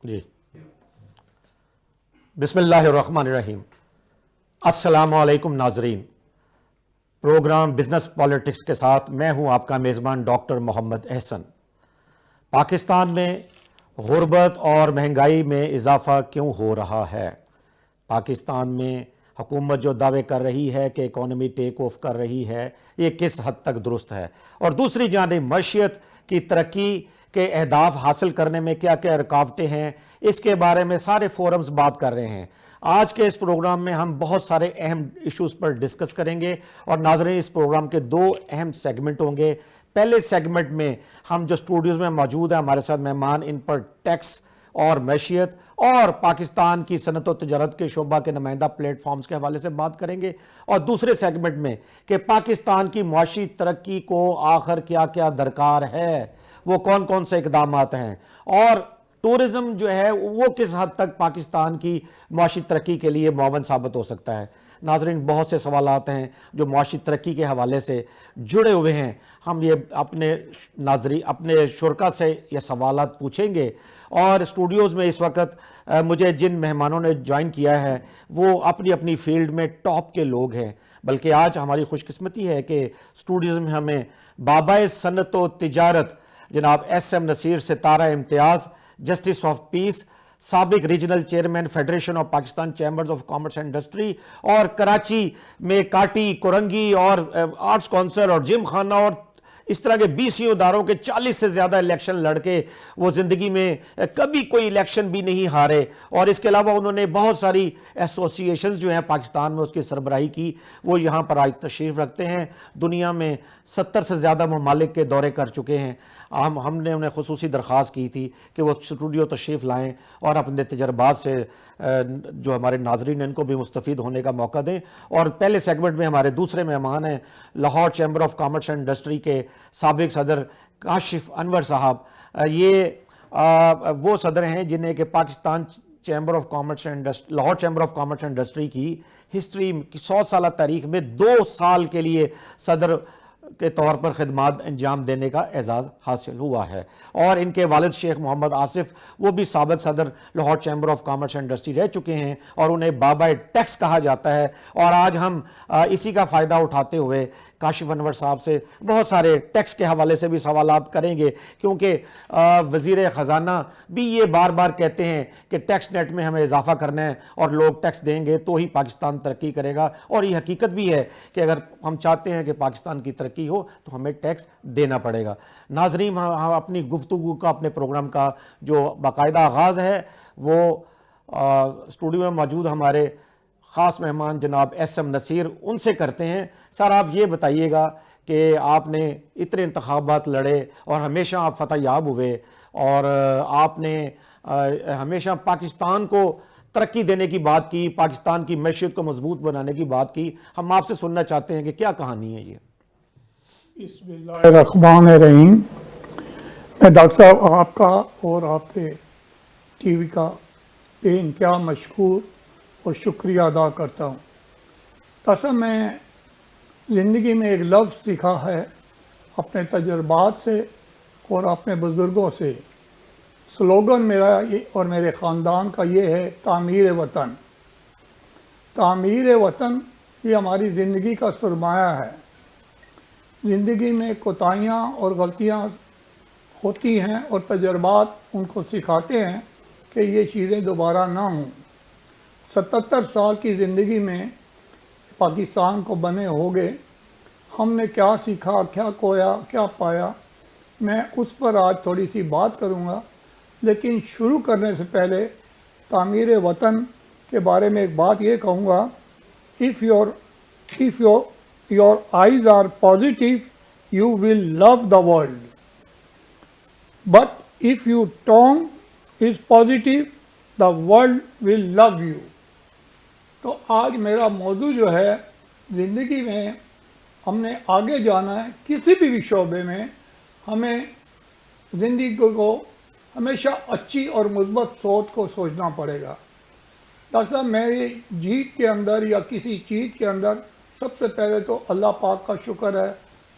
جی بسم اللہ الرحمن الرحیم۔ السلام علیکم ناظرین، پروگرام بزنس پالیٹکس کے ساتھ میں ہوں آپ کا میزبان ڈاکٹر محمد احسن۔ پاکستان میں غربت اور مہنگائی میں اضافہ کیوں ہو رہا ہے؟ پاکستان میں حکومت جو دعوے کر رہی ہے کہ اکانومی ٹیک آف کر رہی ہے، یہ کس حد تک درست ہے؟ اور دوسری جانب معیشت کی ترقی کے اہداف حاصل کرنے میں کیا کیا رکاوٹیں ہیں، اس کے بارے میں سارے فورمز بات کر رہے ہیں۔ آج کے اس پروگرام میں ہم بہت سارے اہم ایشوز پر ڈسکس کریں گے، اور ناظرین اس پروگرام کے دو اہم سیگمنٹ ہوں گے۔ پہلے سیگمنٹ میں ہم جو اسٹوڈیوز میں موجود ہیں ہمارے ساتھ مہمان، ان پر ٹیکس اور معیشت اور پاکستان کی صنعت و تجارت کے شعبہ کے نمائندہ پلیٹ فارمز کے حوالے سے بات کریں گے، اور دوسرے سیگمنٹ میں کہ پاکستان کی معاشی ترقی کو آخر کیا کیا درکار ہے، وہ کون کون سے اقدامات ہیں، اور ٹورزم جو ہے وہ کس حد تک پاکستان کی معاشی ترقی کے لیے معاون ثابت ہو سکتا ہے۔ ناظرین بہت سے سوالات ہیں جو معاشی ترقی کے حوالے سے جڑے ہوئے ہیں، ہم یہ اپنے شرکاء سے یہ سوالات پوچھیں گے۔ اور اسٹوڈیوز میں اس وقت مجھے جن مہمانوں نے جوائن کیا ہے وہ اپنی اپنی فیلڈ میں ٹاپ کے لوگ ہیں، بلکہ آج ہماری خوش قسمتی ہے کہ اسٹوڈیوز میں ہمیں بابائے صنعت و تجارت جناب ایس ایم نصیر ستارہ امتیاز، جسٹس آف پیس، سابق regional chairman federation of Pakistan chambers of commerce and industry, اور کراچی میں کاٹی، کورنگی اور آرٹس کونسل اور جم خانہ اور اس طرح کے 20 اداروں کے 40 سے زیادہ الیکشن لڑ کے وہ زندگی میں کبھی کوئی الیکشن بھی نہیں ہارے، اور اس کے علاوہ انہوں نے بہت ساری ایسوسییشنز جو ہیں پاکستان میں اس کی سربراہی کی، وہ یہاں پر آج تشریف رکھتے ہیں۔ دنیا میں 70 سے زیادہ ممالک کے دورے کر چکے ہیں۔ ہم نے انہیں خصوصی درخواست کی تھی کہ وہ اسٹوڈیو تشریف لائیں اور اپنے تجربات سے جو ہمارے ناظرین ہیں ان کو بھی مستفید ہونے کا موقع دیں۔ اور پہلے سیگمنٹ میں ہمارے دوسرے مہمان ہیں Lahore chamber of commerce and industry کے سابق صدر کاشف انور صاحب۔ یہ وہ صدر ہیں جنہیں کہ Pakistan chamber of commerce and Lahore chamber of commerce and industry کی ہسٹری کی 100 سالہ تاریخ میں 2 سال کے لیے صدر کے طور پر خدمات انجام دینے کا اعزاز حاصل ہوا ہے۔ اور ان کے والد شیخ محمد آصف، وہ بھی سابق صدر Lahore chamber of commerce and industry رہ چکے ہیں، اور انہیں بابا ٹیکس کہا جاتا ہے۔ اور آج ہم اسی کا فائدہ اٹھاتے ہوئے کاشف انور صاحب سے بہت سارے ٹیکس کے حوالے سے بھی سوالات کریں گے، کیونکہ وزیر خزانہ بھی یہ بار بار کہتے ہیں کہ ٹیکس نیٹ میں ہمیں اضافہ کرنا ہے، اور لوگ ٹیکس دیں گے تو ہی پاکستان ترقی کرے گا۔ اور یہ حقیقت بھی ہے کہ اگر ہم چاہتے ہیں کہ پاکستان کی ترقی ہو تو ہمیں ٹیکس دینا پڑے گا۔ ناظرین ہم اپنی گفتگو کا، اپنے پروگرام کا جو باقاعدہ آغاز ہے وہ اسٹوڈیو میں موجود ہمارے خاص مہمان جناب ایس ایم نصیر ان سے کرتے ہیں۔ سر آپ یہ بتائیے گا کہ آپ نے اتنے انتخابات لڑے اور ہمیشہ آپ فتح یاب ہوئے، اور آپ نے ہمیشہ پاکستان کو ترقی دینے کی بات کی، پاکستان کی معیشت کو مضبوط بنانے کی بات کی۔ ہم آپ سے سننا چاہتے ہیں کہ کیا کہانی ہے یہ؟ بسم اللہ الرحمن الرحیم۔ میں ڈاکٹر صاحب آپ کا اور آپ کے ٹی وی کا بے انتہا مشکور اور شکریہ ادا کرتا ہوں۔ ڈاکٹر صاحب میں زندگی میں ایک لفظ سیکھا ہے اپنے تجربات سے اور اپنے بزرگوں سے۔ سلوگن میرا اور میرے خاندان کا یہ ہے، تعمیر وطن۔ تعمیر وطن یہ ہماری زندگی کا سرمایہ ہے۔ زندگی میں کوتاہیاں اور غلطیاں ہوتی ہیں، اور تجربات ان کو سکھاتے ہیں کہ یہ چیزیں دوبارہ نہ ہوں۔ 77 سال کی زندگی میں پاکستان کو بنے ہو گئے، ہم نے کیا سیکھا، کیا کھویا، کیا پایا، میں اس پر آج تھوڑی سی بات کروں گا۔ لیکن شروع کرنے سے پہلے تعمیر وطن کے بارے میں ایک بات یہ کہوں گا، if your eyes are positive, you will love the world. But if your tone is positive, the world will love you. تو آج میرا موضوع جو ہے، زندگی میں ہم نے آگے جانا ہے، کسی بھی شعبے میں ہمیں زندگی کو ہمیشہ اچھی اور مثبت سوچ کو سوچنا پڑے گا۔ ڈاکٹر صاحب میری جیت کے اندر یا کسی چیز کے اندر سب سے پہلے تو اللہ پاک کا شکر ہے،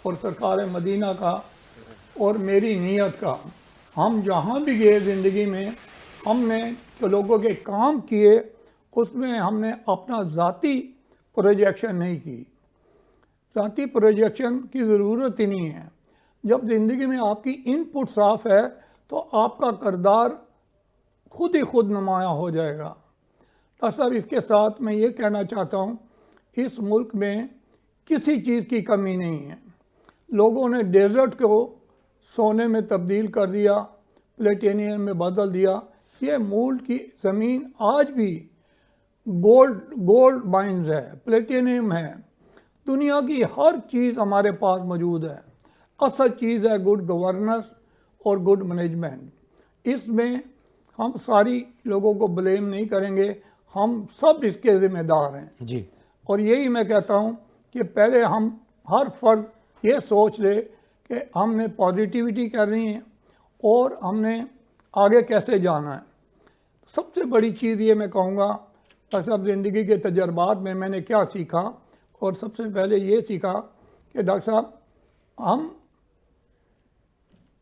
اور سرکار مدینہ کا، اور میری نیت کا۔ ہم جہاں بھی گئے زندگی میں ہم نے جو لوگوں کے کام کیے اس میں ہم نے اپنا ذاتی پروجیکشن نہیں کی. ذاتی پروجیکشن کی ضرورت ہی نہیں ہے. جب زندگی میں آپ کی ان پٹ صاف ہے تو آپ کا کردار خود ہی خود نمایاں ہو جائے گا. ڈاکٹر صاحب اس کے ساتھ میں یہ کہنا چاہتا ہوں اس ملک میں کسی چیز کی کمی نہیں ہے. لوگوں نے ڈیزرٹ کو سونے میں تبدیل کر دیا, پلیٹینیم میں بدل دیا. یہ ملک کی زمین آج بھی گولڈ مائنز ہے, پلیٹینیم ہے. دنیا کی ہر چیز ہمارے پاس موجود ہے. اصل چیز ہے گڈ گورننس اور گڈ مینجمنٹ. اس میں ہم ساری لوگوں کو بلیم نہیں کریں گے, ہم سب اس کے ذمہ دار ہیں جی. اور یہی میں کہتا ہوں کہ پہلے ہم ہر فرد یہ سوچ لے کہ ہم نے پازیٹیوٹی کرنی ہے اور ہم نے آگے کیسے جانا ہے. سب سے بڑی چیز یہ میں کہوں گا ڈاکٹر صاحب زندگی کے تجربات میں نے کیا سیکھا, اور سب سے پہلے یہ سیکھا کہ ڈاکٹر صاحب ہم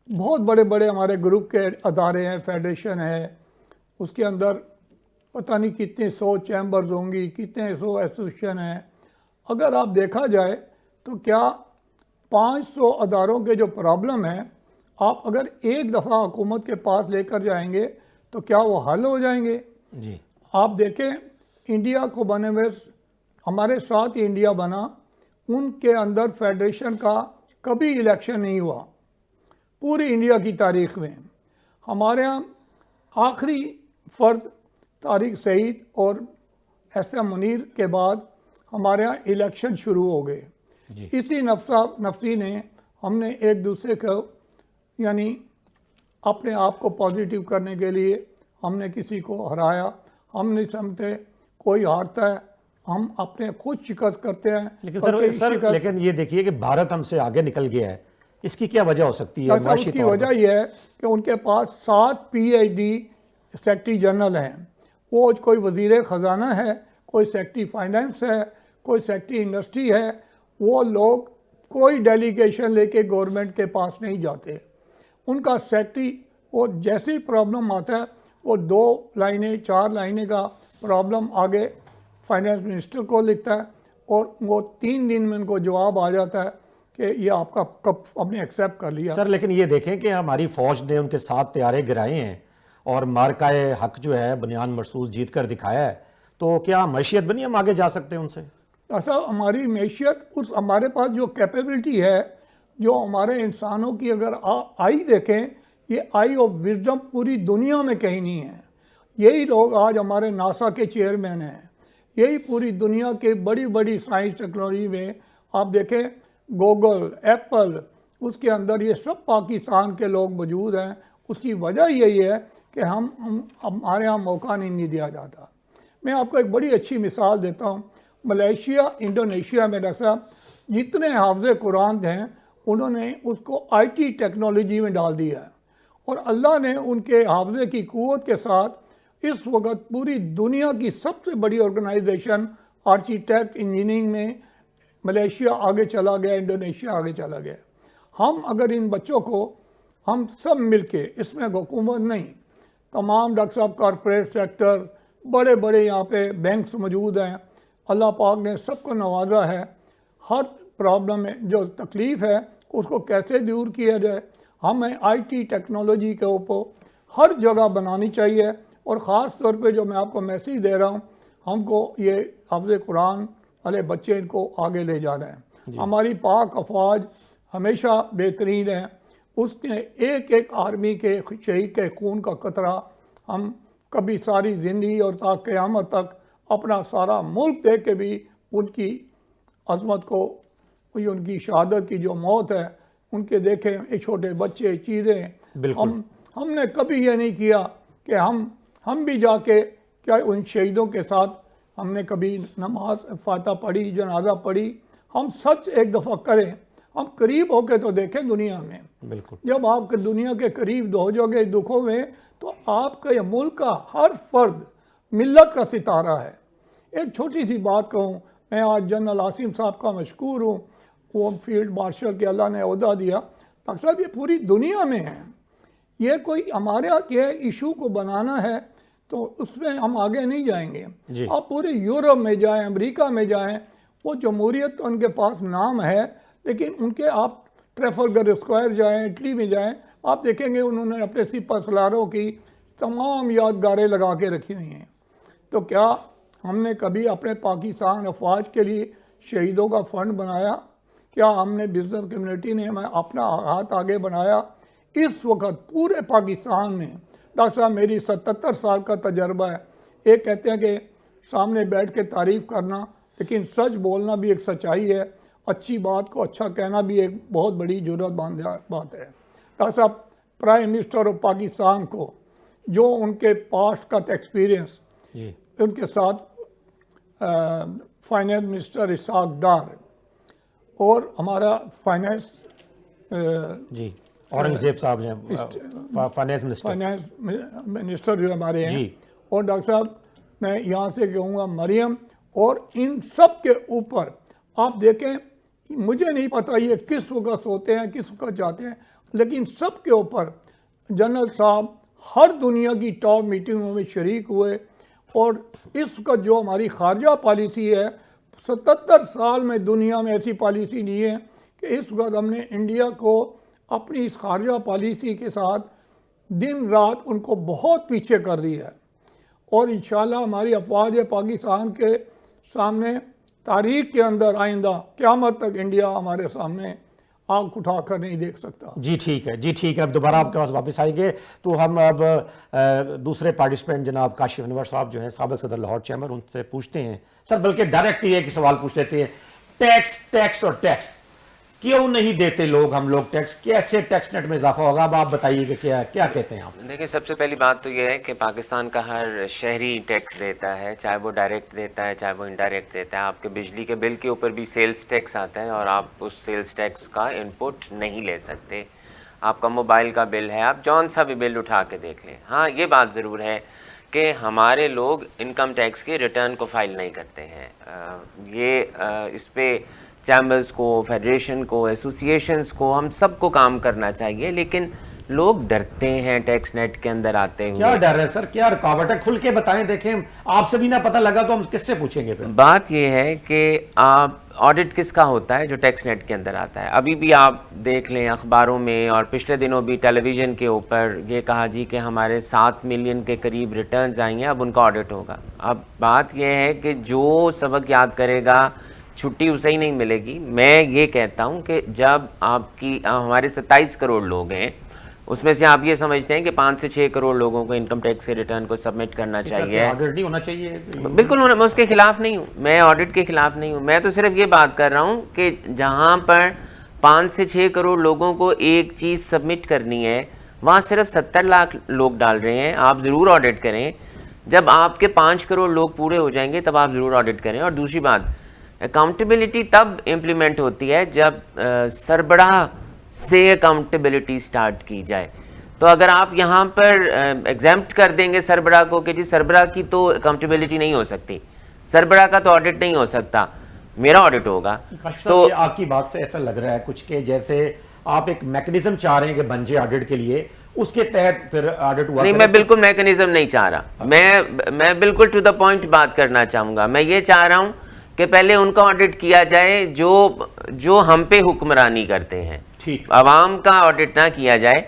بہت بڑے بڑے ہمارے گروپ کے ادارے ہیں, فیڈریشن ہے, اس کے اندر پتہ نہیں کتنے 100 چیمبرز ہوں گی, کتنے 100 ایسوسیشن ہیں. اگر آپ دیکھا جائے تو کیا 500 اداروں کے جو پرابلم ہیں آپ اگر ایک دفعہ حکومت کے پاس لے کر جائیں گے تو کیا وہ حل ہو جائیں گے؟ جی. آپ دیکھیں انڈیا کو بنے ہوئے ہمارے ساتھ ہی انڈیا بنا, ان کے اندر فیڈریشن کا کبھی الیکشن نہیں ہوا پوری انڈیا کی تاریخ میں. ہمارے ہاں آخری فرد طارق سعید اور ایس ایم منیر کے بعد ہمارے ہاں الیکشن شروع ہو گئے. جی. اسی نفسی نے ہم نے ایک دوسرے کو یعنی اپنے آپ کو پازیٹیو کرنے کے لیے ہم نے کسی کو ہرایا. ہم نہیں سمجھتے کوئی ہارتا ہے, ہم اپنے خود شکست کرتے ہیں. لیکن سر لیکن یہ دیکھیے کہ بھارت ہم سے آگے نکل گیا ہے, اس کی کیا وجہ ہو سکتی ہے؟ اس کی وجہ یہ ہے کہ ان کے پاس 7 PhD سیکرٹری جنرل ہیں. وہ کوئی وزیر خزانہ ہے, کوئی سیکرٹری فائنانس ہے, کوئی سیکرٹری انڈسٹری ہے. وہ لوگ کوئی ڈیلیگیشن لے کے گورنمنٹ کے پاس نہیں جاتے. ان کا سیکرٹری وہ جیسے ہی پرابلم آتا ہے وہ 2 لائنیں 4 لائنیں کا پرابلم آگے فائنانس منسٹر کو لکھتا ہے اور وہ 3 دن میں ان کو جواب آ جاتا ہے کہ یہ آپ کا کب ہم نے ایکسیپٹ کر لیا. سر لیکن یہ دیکھیں کہ ہماری فوج نے ان کے 7 طیارے گرائے ہیں اور مارکائے حق جو ہے بنیان مرصوص جیت کر دکھایا ہے, تو کیا معیشت بنی ہم آگے جا سکتے ہیں ان سے؟ ایسا ہماری معیشت اس ہمارے پاس جو کیپیبلٹی ہے, جو ہمارے انسانوں کی اگر آئی دیکھیں, یہ آئی آف وزڈم پوری دنیا میں کہیں نہیں ہے. یہی لوگ آج ہمارے ناسا کے چیئرمین ہیں, یہی پوری دنیا کے بڑی بڑی سائنس ٹیکنالوجی میں آپ دیکھیں گوگل, ایپل, اس کے اندر یہ سب پاکستان کے لوگ موجود ہیں. اس کی وجہ یہی ہے کہ ہمارے ہاں موقع نہیں دیا جاتا. میں آپ کو ایک بڑی اچھی مثال دیتا ہوں. ملیشیا, انڈونیشیا میں ڈاکٹر صاحب جتنے حافظ قرآن ہیں انہوں نے اس کو IT ٹیکنالوجی میں ڈال دیا ہے, اور اللہ نے ان کے حافظے کی قوت کے ساتھ اس وقت پوری دنیا کی سب سے بڑی آرگنائزیشن آرکیٹیکٹ انجینئرنگ میں ملیشیا آگے چلا گیا, انڈونیشیا آگے چلا گیا. ہم اگر ان بچوں کو ہم سب مل کے, اس میں حکومت نہیں, تمام ڈاکٹر صاحب کارپوریٹ سیکٹر, بڑے بڑے یہاں پہ بینکس موجود ہیں, اللہ پاک نے سب کو نوازا ہے. ہر پرابلم میں جو تکلیف ہے اس کو کیسے دور کیا جائے, ہمیں IT ٹیکنالوجی کے اوپر ہر جگہ بنانی چاہیے. اور خاص طور پہ جو میں آپ کو میسیج دے رہا ہوں, ہم کو یہ حافظ قرآن والے بچے ان کو آگے لے جا رہے ہیں. ہماری پاک افواج ہمیشہ بہترین ہے. اس کے ایک ایک آرمی کے شہید کے خون کا قطرہ ہم کبھی ساری زندگی اور تا قیامت تک اپنا سارا ملک دیکھ کے بھی ان کی عظمت کو, ان کی شہادت کی جو موت ہے ان کے دیکھیں, ایک چھوٹے بچے, چیزیں. ہم نے کبھی یہ نہیں کیا کہ ہم بھی جا کے کیا ان شہیدوں کے ساتھ ہم نے کبھی نماز فاتحہ پڑھی, جنازہ پڑھی. ہم سچ ایک دفعہ کریں, ہم قریب ہو کے تو دیکھیں دنیا میں. بالکل. جب آپ دنیا کے قریب ہو جاؤ گے دکھوں میں تو آپ کا یہ ملک کا ہر فرد ملت کا ستارہ ہے. ایک چھوٹی سی بات کہوں, میں آج جنرل عاصم صاحب کا مشکور ہوں, وہ فیلڈ مارشل کے اللہ نے عہدہ دیا. ڈاکٹر صاحب یہ پوری دنیا میں ہیں, یہ کوئی ہمارے کے ایشو کو بنانا ہے تو اس میں ہم آگے نہیں جائیں گے. آپ پورے یورپ میں جائیں, امریکہ میں جائیں, وہ جمہوریت ان کے پاس نام ہے, لیکن ان کے آپ ٹریفلگر اسکوائر جائیں, اٹلی میں جائیں, آپ دیکھیں گے انہوں نے اپنے سپہ سالاروں کی تمام یادگاریں لگا کے رکھی ہوئی ہیں. تو کیا ہم نے کبھی اپنے پاکستان افواج کے لیے شہیدوں کا فنڈ بنایا؟ کیا ہم نے بزنس کمیونٹی نے اپنا ہاتھ آگے بنایا؟ اس وقت پورے پاکستان میں ڈاکٹر صاحب میری 77 سال کا تجربہ ہے. ایک کہتے ہیں کہ سامنے بیٹھ کے تعریف کرنا, لیکن سچ بولنا بھی ایک سچائی ہے. اچھی بات کو اچھا کہنا بھی ایک بہت بڑی ضرورت بات ہے. ڈاکٹر صاحب پرائم منسٹر آف پاکستان کو جو ان کے پاسٹ کا ایکسپیرینس, ان کے ساتھ فائنانس منسٹر اسحاق ڈار اور ہمارا فائنانس اورنگزیب صاحب ہیں فائنانس منسٹر جو ہمارے ہیں, اور ڈاکٹر صاحب میں یہاں سے کہوں گا مریم, اور ان سب کے اوپر آپ دیکھیں, مجھے نہیں پتہ یہ کس وقت سوتے ہیں کس وقت جاتے ہیں, لیکن سب کے اوپر جنرل صاحب ہر دنیا کی ٹاپ میٹنگوں میں شریک ہوئے. اور اس وقت جو ہماری خارجہ پالیسی ہے, 77 سال میں دنیا میں ایسی پالیسی نہیں ہے کہ اس وقت ہم نے انڈیا کو اپنی اس خارجہ پالیسی کے ساتھ دن رات ان کو بہت پیچھے کر دیا ہے. اور انشاءاللہ ہماری افواج پاکستان کے سامنے تاریخ کے اندر آئندہ قیامت تک انڈیا ہمارے سامنے آنکھ اٹھا کر نہیں دیکھ سکتا. جی ٹھیک ہے, اب دوبارہ آپ کے پاس واپس آئیں گے. تو ہم اب دوسرے پارٹیسپینٹ جناب کاشف انور صاحب جو ہیں سابق صدر لاہور چیمبر, ان سے پوچھتے ہیں. سر بلکہ ڈائریکٹ یہ ایک سوال پوچھ لیتے ہیں, ٹیکس اور ٹیکس کیوں نہیں دیتے لوگ, ہم لوگ ٹیکس کیسے ٹیکس نیٹ میں اضافہ ہوگا؟ اب آپ بتائیے کہ کیا کہتے ہیں آپ. دیکھیں, سب سے پہلی بات تو یہ ہے کہ پاکستان کا ہر شہری ٹیکس دیتا ہے, چاہے وہ ڈائریکٹ دیتا ہے چاہے وہ انڈائریکٹ دیتا ہے. آپ کے بجلی کے بل کے اوپر بھی سیلز ٹیکس آتا ہے اور آپ اس سیلز ٹیکس کا ان پٹ نہیں لے سکتے. آپ کا موبائل کا بل ہے, آپ جون سا بھی بل اٹھا کے دیکھ لیں. ہاں یہ بات ضرور ہے کہ ہمارے لوگ انکم ٹیکس کے ریٹرن کو فائل نہیں کرتے ہیں. اس پہ چیمبرز کو, فیڈریشن کو, ایسوسیشنز کو, ہم سب کو کام کرنا چاہیے, لیکن لوگ ڈرتے ہیں ٹیکس نیٹ کے اندر آتے ہوئے. کیا ڈر ہے سر, کیا رکاوٹ ہے؟ کھل کے بتائیں. دیکھیں آپ سے بھی نہ پتہ لگا تو ہم کس سے پوچھیں گے پھر. بات یہ ہے کہ آپ آڈٹ کس کا ہوتا ہے؟ جو ٹیکس نیٹ کے اندر آتا ہے. ابھی بھی آپ دیکھ لیں اخباروں میں, اور پچھلے دنوں بھی ٹیلی ویژن کے اوپر یہ کہا جی کہ ہمارے 7 ملین کے قریب ریٹرنز آئی ہیں, اب ان کا آڈٹ ہوگا. اب بات یہ ہے کہ جو سبق یاد کرے گا چھٹی اسے ہی نہیں ملے گی. میں یہ کہتا ہوں کہ جب ہمارے 27 کروڑ لوگ ہیں, اس میں سے آپ یہ سمجھتے ہیں کہ 5 سے 6 کروڑ لوگوں کو انکم ٹیکس کے ریٹرن کو سبمٹ کرنا چاہیے. آڈٹ نہیں ہونا چاہیے. بالکل, میں اس کے خلاف نہیں ہوں, میں آڈٹ کے خلاف نہیں ہوں. میں تو صرف یہ بات کر رہا ہوں کہ جہاں پر 5 سے 6 کروڑ لوگوں کو ایک چیز سبمٹ کرنی ہے, وہاں صرف 70 لاکھ لوگ ڈال رہے ہیں. آپ ضرور آڈٹ کریں. جب آپ کے 5 کروڑ لوگ پورے ہو جائیں گے تب آپ ضرور آڈٹ کریں. اور دوسری بات, اکاؤنٹیبلٹی تب امپلیمنٹ ہوتی ہے جب سربراہ سے اکاؤنٹیبلٹی سٹارٹ کی جائے. تو اگر آپ یہاں پر ایگزیمپٹ کر دیں گے سربراہ کو کہ جی سربراہ کی تو اکاؤنٹیبلٹی نہیں ہو سکتی, سربراہ کا تو آڈٹ نہیں ہو سکتا, میرا آڈٹ ہوگا. تو آپ کی بات سے ایسا لگ رہا ہے کچھ کہ جیسے آپ ایک میکنزم چاہ رہے ہیں کہ بن جائے آڈٹ کے لیے, اس کے تحت پھر آڈٹ ہوا. نہیں, میں بالکل میکنزم نہیں چاہ رہا. میں بالکل ٹو دا پوائنٹ بات کرنا چاہوں گا. میں یہ چاہ رہا ہوں کہ پہلے ان کا آڈٹ کیا جائے جو ہم پہ حکمرانی کرتے ہیں. عوام کا آڈٹ نہ کیا جائے,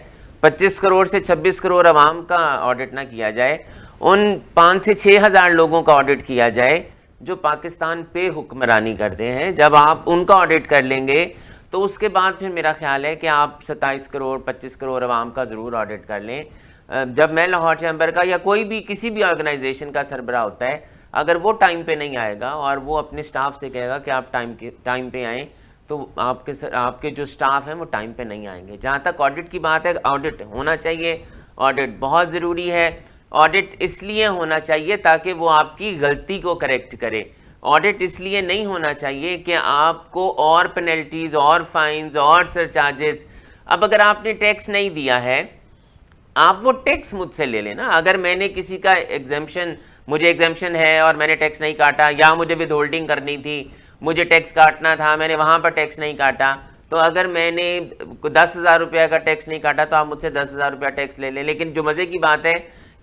25 کروڑ سے 26 کروڑ عوام کا آڈٹ نہ کیا جائے, ان 5 سے 6 ہزار لوگوں کا آڈٹ کیا جائے جو پاکستان پہ حکمرانی کرتے ہیں. جب آپ ان کا آڈٹ کر لیں گے تو اس کے بعد پھر میرا خیال ہے کہ آپ 27 کروڑ 25 کروڑ عوام کا ضرور آڈٹ کر لیں. جب میں لاہور چیمبر کا یا کوئی بھی کسی بھی آرگنائزیشن کا سربراہ ہوتا ہے, اگر وہ ٹائم پہ نہیں آئے گا اور وہ اپنے سٹاف سے کہے گا کہ آپ ٹائم پہ آئیں, تو آپ کے جو سٹاف ہیں وہ ٹائم پہ نہیں آئیں گے. جہاں تک آڈٹ کی بات ہے, آڈٹ ہونا چاہیے, آڈٹ بہت ضروری ہے. آڈٹ اس لیے ہونا چاہیے تاکہ وہ آپ کی غلطی کو کریکٹ کرے. آڈٹ اس لیے نہیں ہونا چاہیے کہ آپ کو اور پینلٹیز اور فائنز اور سرچارجز. اب اگر آپ نے ٹیکس نہیں دیا ہے, آپ وہ ٹیکس مجھ سے لے لینا. اگر میں نے کسی کا مجھے ایگزیمپشن ہے اور میں نے ٹیکس نہیں کاٹا, یا مجھے ود ہولڈنگ کرنی تھی, مجھے ٹیکس کاٹنا تھا, میں نے وہاں پر ٹیکس نہیں کاٹا, تو اگر میں نے 10,000 روپیہ کا ٹیکس نہیں کاٹا تو آپ مجھ سے 10,000 روپیہ ٹیکس لے لیں. لیکن جو مزے کی بات ہے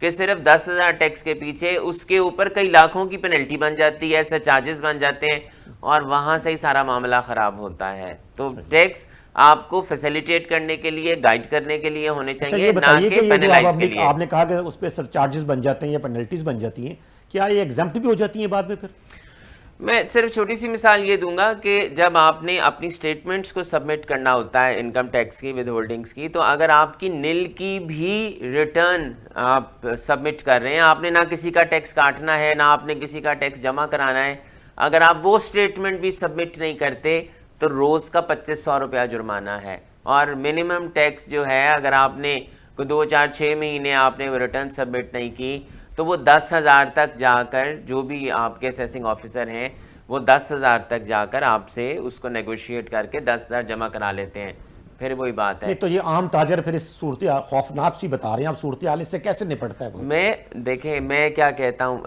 کہ صرف 10,000 ٹیکس کے پیچھے اس کے اوپر کئی لاکھوں کی پینلٹی بن جاتی ہے, ایسے چارجز بن جاتے ہیں, اور وہاں سے ہی سارا معاملہ خراب ہوتا ہے. تو ٹیکس آپ کو فیسیلیٹیٹ کرنے کے لیے, گائیڈ کرنے کے لیے ہونے چاہیے, نہ کہ پینلائز کے لیے. آپ نے کہا کہ اس پہ سر چارجز بن جاتے ہیں یا پینلٹیز بن جاتی ہیں, کیا یہ ایگزمپٹ بھی ہو جاتی ہیں بعد میں پھر؟ میں صرف چھوٹی سی مثال یہ دوں گا کہ جب آپ نے اپنی سٹیٹمنٹس کو سبمٹ کرنا ہوتا ہے انکم ٹیکس کی, ود ہولڈنگس کی, تو اگر آپ کی نل کی بھی ریٹرن آپ سبمٹ کر رہے ہیں, آپ نے نہ کسی کا ٹیکس کاٹنا ہے, نہ آپ نے کسی کا ٹیکس جمع کرانا ہے, اگر آپ وہ سٹیٹمنٹ بھی سبمٹ نہیں کرتے تو روز کا 2,500 روپیہ جرمانہ ہے. اور منیمم ٹیکس جو ہے, اگر آپ نے کوئی 2, 4, 6 مہینے آپ نے ریٹرن سبمٹ نہیں کی تو وہ 10,000 تک جا کر, جو بھی آپ کے اسیسنگ آفیسر ہیں وہ 10,000 تک جا کر آپ سے اس کو نیگوشیٹ کر کے 10,000 جمع کرا لیتے ہیں. پھر وہی بات ہے. تو یہ عام تاجر پھر اس صورتحال خوفناک سی بتا رہے ہیں آپ, صورتحال اس سے کیسے نپٹتا ہے وہ؟ دیکھیں میں کیا کہتا ہوں,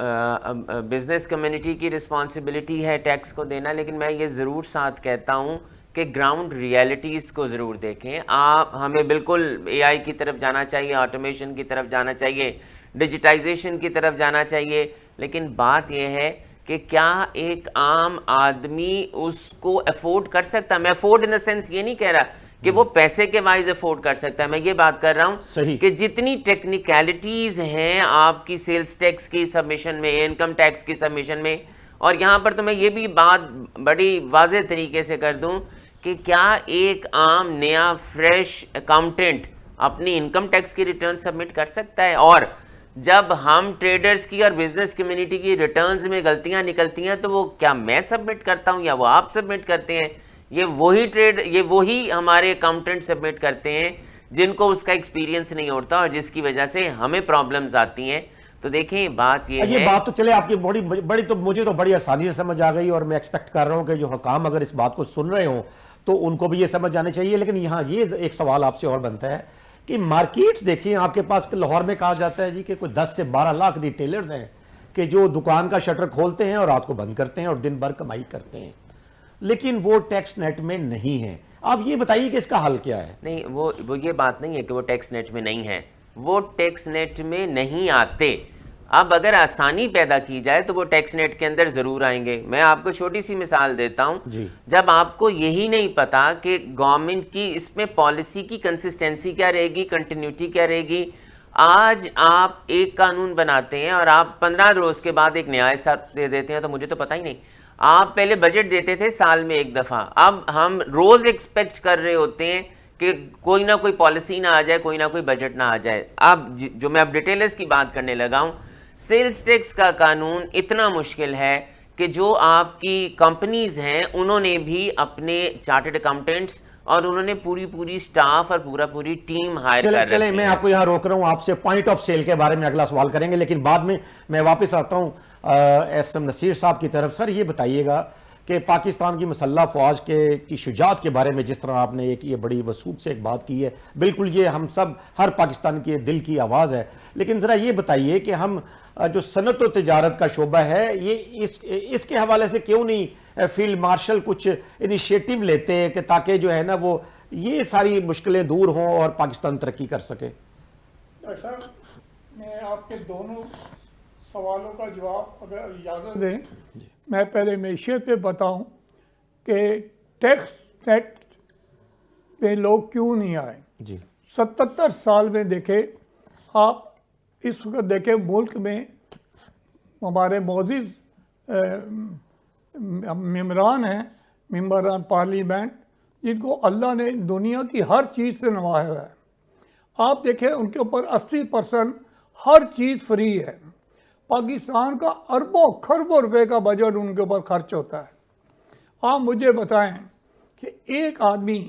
بزنس کمیونٹی کی رسپانسبلٹی ہے ٹیکس کو دینا, لیکن میں یہ ضرور ساتھ کہتا ہوں کہ گراؤنڈ ریئلٹیز کو ضرور دیکھیں. آپ ہمیں بالکل اے آئی کی طرف جانا چاہیے, آٹومیشن کی طرف جانا چاہیے, ڈیجیٹائزیشن کی طرف جانا چاہیے, لیکن بات یہ ہے کہ کیا ایک عام آدمی اس کو افورڈ کر سکتا ہے؟ میں افورڈ ان دا سینس یہ نہیں کہہ رہا کہ وہ پیسے کے وائز افورڈ کر سکتا ہے, میں یہ بات کر رہا ہوں کہ جتنی ٹیکنیکلٹیز ہیں آپ کی سیلز ٹیکس کی سبمیشن میں, انکم ٹیکس کی سبمیشن میں, اور یہاں پر تو میں یہ بھی بات بڑی واضح طریقے سے کر دوں کہ کیا ایک عام نیا فریش اکاؤنٹنٹ اپنی انکم ٹیکس کی ریٹرن سبمٹ کر سکتا ہے؟ اور جب ہم ٹریڈرز کی اور بزنس کمیونٹی کی ریٹرنز میں غلطیاں نکلتی ہیں تو وہ کیا میں سبمٹ کرتا ہوں یا وہ آپ سبمٹ کرتے ہیں؟ یہ وہی ہمارے اکاؤنٹنٹ سبمٹ کرتے ہیں جن کو اس کا ایکسپیرینس نہیں ہوتا اور جس کی وجہ سے ہمیں پرابلمز آتی ہیں. تو دیکھیں بات یہ ہے, یہ بات تو چلے آپ کی بڑی تو مجھے تو بڑی آسانی سے سمجھ آ گئی, اور میں ایکسپیکٹ کر رہا ہوں کہ جو حکام اگر اس بات کو سن رہے ہوں تو ان کو بھی یہ سمجھ آنے چاہیے. لیکن یہاں یہ ایک سوال آپ سے اور بنتا ہے کہ مارکیٹس دیکھیں آپ کے پاس, لاہور میں کہا جاتا ہے جی کہ کوئی 10 سے 12 لاکھ ریٹیلرز ہیں کہ جو دکان کا شٹر کھولتے ہیں اور رات کو بند کرتے ہیں اور دن بھر کمائی کرتے ہیں, لیکن وہ ٹیکس نیٹ میں نہیں ہیں. آپ یہ بتائیے کہ اس کا حل کیا ہے؟ نہیں, وہ یہ بات نہیں ہے کہ وہ ٹیکس نیٹ میں نہیں ہے, وہ ٹیکس نیٹ میں نہیں آتے. اب اگر آسانی پیدا کی جائے تو وہ ٹیکس نیٹ کے اندر ضرور آئیں گے. میں آپ کو چھوٹی سی مثال دیتا ہوں. جب آپ کو یہی نہیں پتا کہ گورنمنٹ کی اس میں پالیسی کی کنسسٹنسی کیا رہے گی, کنٹینیوٹی کیا رہے گی, آج آپ ایک قانون بناتے ہیں اور آپ 15 روز کے بعد ایک نیا ایسا دے دیتے ہیں, تو مجھے تو پتہ ہی نہیں. آپ پہلے بجٹ دیتے تھے سال میں ایک دفعہ, اب ہم روز ایکسپیکٹ کر رہے ہوتے ہیں کہ کوئی نہ کوئی پالیسی نہ آ جائے, کوئی نہ کوئی بجٹ نہ آ جائے. اب جو میں اب ڈیٹیلرز کی بات کرنے لگا ہوں, سیلز ٹیکس کا قانون اتنا مشکل ہے کہ جو آپ کی کمپنیز ہیں انہوں نے بھی اپنے چارٹرڈ اکاؤنٹنٹس اور انہوں نے پوری سٹاف اور پوری ٹیم ہائر کر رہی ہے. چلیں میں آپ کو یہاں روک رہا ہوں, آپ سے پوائنٹ آف سیل کے بارے میں اگلا سوال کریں گے, لیکن بعد میں واپس آتا ہوں ایس ایم نصیر صاحب کی طرف. سر یہ بتائیے گا کہ پاکستان کی مسلح فوج کی شجاعت کے بارے میں جس طرح آپ نے یہ بڑی وسوخ سے ایک بات کی ہے, بالکل یہ ہم سب ہر پاکستان کے دل کی آواز ہے, لیکن ذرا یہ بتائیے کہ ہم جو صنعت و تجارت کا شعبہ ہے یہ اس کے حوالے سے کیوں نہیں فیلڈ مارشل کچھ انیشیٹو لیتے ہیں کہ تاکہ جو ہے نا وہ یہ ساری مشکلیں دور ہوں اور پاکستان ترقی کر سکے؟ ڈاکٹر صاحب, میں آپ کے دونوں سوالوں کا جواب اگر اجازت دیں, میں پہلے معیشت پہ بتاؤں کہ ٹیکس نیٹ پہ لوگ کیوں نہیں آئے. جی 77 سال میں دیکھیں آپ, اس وقت دیکھیں ملک میں ہمارے معزز ممبران ہیں, ممبران پارلیمنٹ, جن کو اللہ نے دنیا کی ہر چیز سے نوازا ہے. آپ دیکھیں ان کے اوپر 80% ہر چیز فری ہے. پاکستان کا اربوں خربوں روپے کا بجٹ ان کے اوپر خرچ ہوتا ہے. آپ مجھے بتائیں کہ ایک آدمی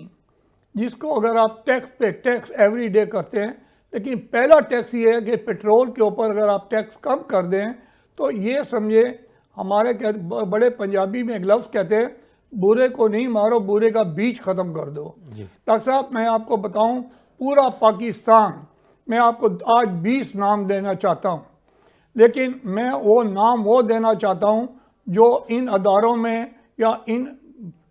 جس کو اگر آپ ٹیکس پہ ٹیکس ایوری ڈے کرتے ہیں, لیکن پہلا ٹیکس یہ ہے کہ پیٹرول کے اوپر اگر آپ ٹیکس کم کر دیں تو یہ سمجھے, ہمارے بڑے پنجابی میں ایک لفظ کہتے ہیں, برے کو نہیں مارو, برے کا بیج ختم کر دو. ڈاکٹر صاحب میں آپ کو بتاؤں, پورا پاکستان, میں آپ کو آج 20 نام دینا چاہتا ہوں, لیکن میں وہ نام وہ دینا چاہتا ہوں جو ان اداروں میں یا ان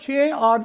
6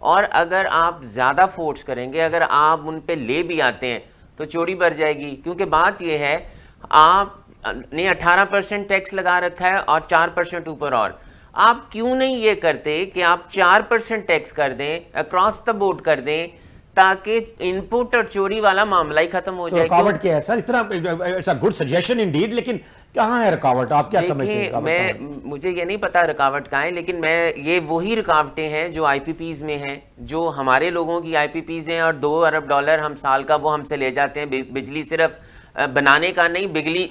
اور اگر آپ زیادہ فورس کریں گے, اگر آپ ان پہ لے بھی آتے ہیں تو چوری بھر جائے گی. کیونکہ بات یہ ہے, آپ نے 18% ٹیکس لگا رکھا ہے اور 4% اوپر, اور آپ کیوں نہیں یہ کرتے کہ آپ 4% ٹیکس کر دیں, اکراس دا بورڈ کر دیں, تاکہ ان پٹ اور چوری والا معاملہ ہی ختم ہو جائے. رکاوٹ کیا ہے سر؟ اتنا it's a good suggestion indeed, لیکن کہاں ہے رکاوٹ؟ آپ کیا سمجھتے ہیں؟ میں مجھے یہ نہیں پتا رکاوٹ کہاں ہے, لیکن میں یہ وہی رکاوٹیں ہیں جو آئی پی پیز میں ہیں, جو ہمارے لوگوں کی آئی پی پیز ہیں, اور $2 ارب ہم سال کا وہ ہم سے لے جاتے ہیں, بجلی صرف بنانے کا نہیں, بجلی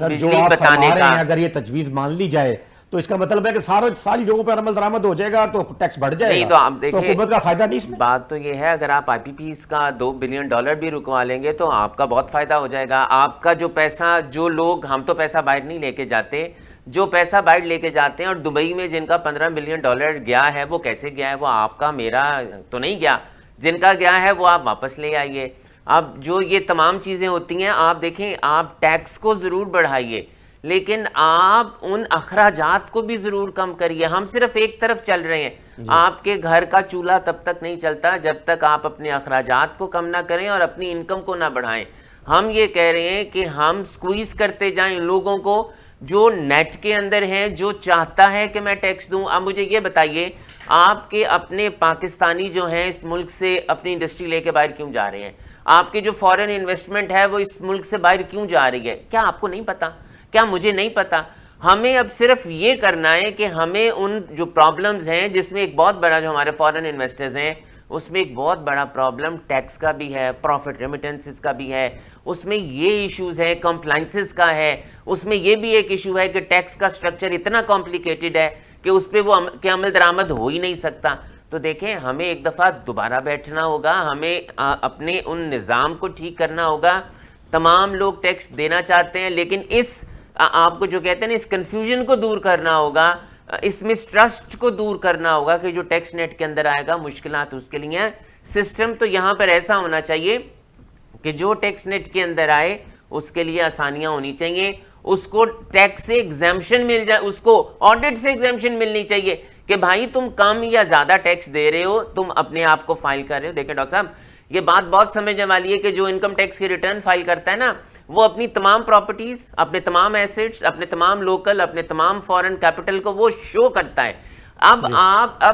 بتانے کا. اگر یہ تجویز مان لی جائے تو اس کا مطلب ہے کہ ساری جگہوں پر عمل درآمد ہو جائے گا تو ٹیکس بڑھ جائے گا. نہیں تو آپ دیکھیں, حکومت کا فائدہ نہیں اس میں. بات تو یہ ہے, اگر آپ آئی پی پیز کا $2 بلین بھی رکوا لیں گے تو آپ کا بہت فائدہ ہو جائے گا. آپ کا جو پیسہ, جو لوگ, ہم تو پیسہ باہر نہیں لے کے جاتے, جو پیسہ باہر لے کے جاتے ہیں, اور دبئی میں جن کا $15 بلین گیا ہے, وہ کیسے گیا ہے؟ وہ آپ کا میرا تو نہیں گیا. جن کا گیا ہے وہ آپ واپس لے آئیے. اب جو یہ تمام چیزیں ہوتی ہیں, آپ دیکھیں, آپ ٹیکس کو ضرور بڑھائیے, لیکن آپ ان اخراجات کو بھی ضرور کم کریے. ہم صرف ایک طرف چل رہے ہیں. آپ کے گھر کا چولہا تب تک نہیں چلتا جب تک آپ اپنے اخراجات کو کم نہ کریں اور اپنی انکم کو نہ بڑھائیں. ہم یہ کہہ رہے ہیں کہ ہم سکویز کرتے جائیں ان لوگوں کو جو نیٹ کے اندر ہیں, جو چاہتا ہے کہ میں ٹیکس دوں. اب مجھے یہ بتائیے, آپ کے اپنے پاکستانی جو ہیں اس ملک سے اپنی انڈسٹری لے کے باہر کیوں جا رہے ہیں؟ آپ کی جو فورن انویسٹمنٹ ہے وہ اس ملک سے باہر کیوں جا رہی ہے؟ کیا آپ کو نہیں پتا؟ کیا مجھے نہیں پتا؟ ہمیں اب صرف یہ کرنا ہے کہ ہمیں ان جو پرابلمز ہیں, جس میں ایک بہت بڑا, جو ہمارے فورن انویسٹرز ہیں اس میں ایک بہت بڑا پرابلم ٹیکس کا بھی ہے, پروفٹ ریمیٹنسز کا بھی ہے, اس میں یہ ایشوز ہے, کمپلائنسز کا ہے, اس میں یہ بھی ایک ایشو ہے کہ ٹیکس کا سٹرکچر اتنا کمپلیکیٹڈ ہے کہ اس پہ وہ عمل درآمد ہو ہی نہیں سکتا. تو دیکھیں, ہمیں ایک دفعہ دوبارہ بیٹھنا ہوگا, ہمیں اپنے ان نظام کو ٹھیک کرنا ہوگا. تمام لوگ ٹیکس دینا چاہتے ہیں, لیکن اس آپ کو جو کہتے ہیں نا, اس کنفیوژن کو دور کرنا ہوگا, اس مسٹرسٹ کو دور کرنا ہوگا کہ جو ٹیکس نیٹ کے اندر آئے گا مشکلات اس کے لیے ہیں. سسٹم تو یہاں پر ایسا ہونا چاہیے کہ جو ٹیکس نیٹ کے اندر آئے اس کے لیے آسانیاں ہونی چاہیے, اس کو ٹیکس سے ایگزیمپشن مل جائے, اس کو آڈٹ سے ایگزیمپشن ملنی چاہیے کہ بھائی تم کم یا زیادہ ٹیکس دے رہے ہو, تم اپنے آپ کو فائل کر رہے ہو. دیکھیں ڈاکٹر صاحب, یہ بات بہت سمجھنے والی ہے کہ جو انکم ٹیکس کی ریٹرن فائل کرتا ہے نا, وہ اپنی تمام پراپرٹیز, اپنے تمام ایسٹس, اپنے تمام لوکل, اپنے تمام فورن کیپٹل کو وہ شو کرتا ہے. اب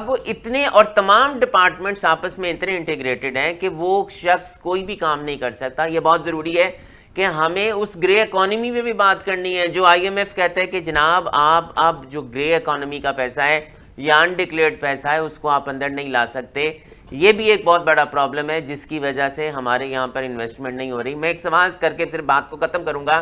وہ اتنے, اور تمام ڈپارٹمنٹس آپس میں اتنے انٹیگریٹڈ ہیں کہ وہ شخص کوئی بھی کام نہیں کر سکتا. یہ بہت ضروری ہے کہ ہمیں اس گرے اکانومی میں بھی بات کرنی ہے. جو آئی ایم ایف کہتا ہے کہ جناب آپ اب جو گرے اکانومی کا پیسہ ہے یا انڈکلیئرڈ پیسہ ہے, اس کو آپ اندر نہیں لا سکتے. یہ بھی ایک بہت بڑا پرابلم ہے جس کی وجہ سے ہمارے یہاں پر انویسٹمنٹ نہیں ہو رہی. میں ایک سوال کر کے پھر بات کو ختم کروں گا.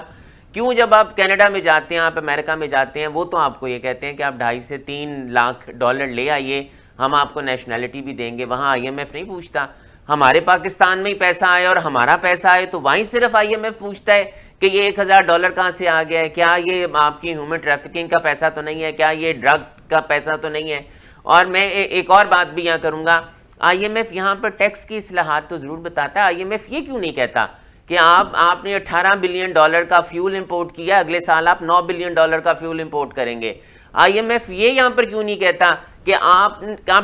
کیوں جب آپ کینیڈا میں جاتے ہیں, آپ امریکہ میں جاتے ہیں, وہ تو آپ کو یہ کہتے ہیں کہ آپ $2.5 سے $3 لاکھ لے آئیے, ہم آپ کو نیشنلٹی بھی دیں گے. وہاں آئی ایم ایف نہیں پوچھتا. ہمارے پاکستان میں ہی پیسہ آئے اور ہمارا پیسہ آئے تو وہیں صرف آئی ایم ایف پوچھتا ہے کہ یہ $1,000 کہاں سے آ گیا ہے, کیا یہ آپ کی ہیومن ٹریفکنگ کا پیسہ تو نہیں ہے, کیا یہ ڈرگ کا پیسہ تو نہیں ہے. اور میں ایک اور بات بھی یہاں کروں گا, آئی ایم ایف یہاں پر ٹیکس کی اصلاحات تو ضرور بتاتا ہے. آئی ایم ایف یہ کیوں نہیں کہتا کہ آپ نے $18 بلین کا فیول امپورٹ کیا, اگلے سال آپ $9 بلین کا فیول امپورٹ کریں گے. آئی ایم ایف یہ یہاں پر کیوں نہیں کہتا کہ آپ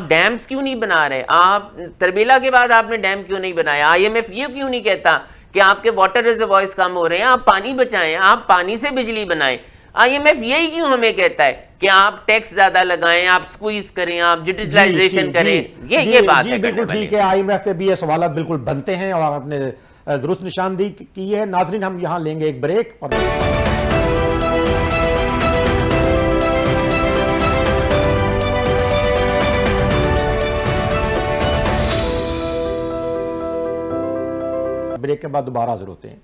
ڈیمز کیوں نہیں بنا رہے, آپ تربیلا کے بعد آپ نے ڈیم کیوں نہیں بنایا. آئی ایم ایف یہ کیوں نہیں کہتا کہ آپ کے واٹر ریزروائرز کم ہو رہے ہیں, آپ پانی بچائیں, آپ پانی سے بجلی بنائیں. آئی ایم ایف یہی کیوں ہمیں کہتا ہے کہ آپ ٹیکس زیادہ لگائیں, آپ سکویز کریں, آپ ڈیجیٹلائزیشن کریں. یہ بات ہے. بالکل ٹھیک ہے, آئی ایم ایف پہ بھی یہ سوالات بالکل بنتے ہیں اور آپ نے درست نشاندہی کی ہے. ناظرین, ہم یہاں لیں گے ایک بریک اور بریک کے بعد دوبارہ حاضر ہوتے ہیں.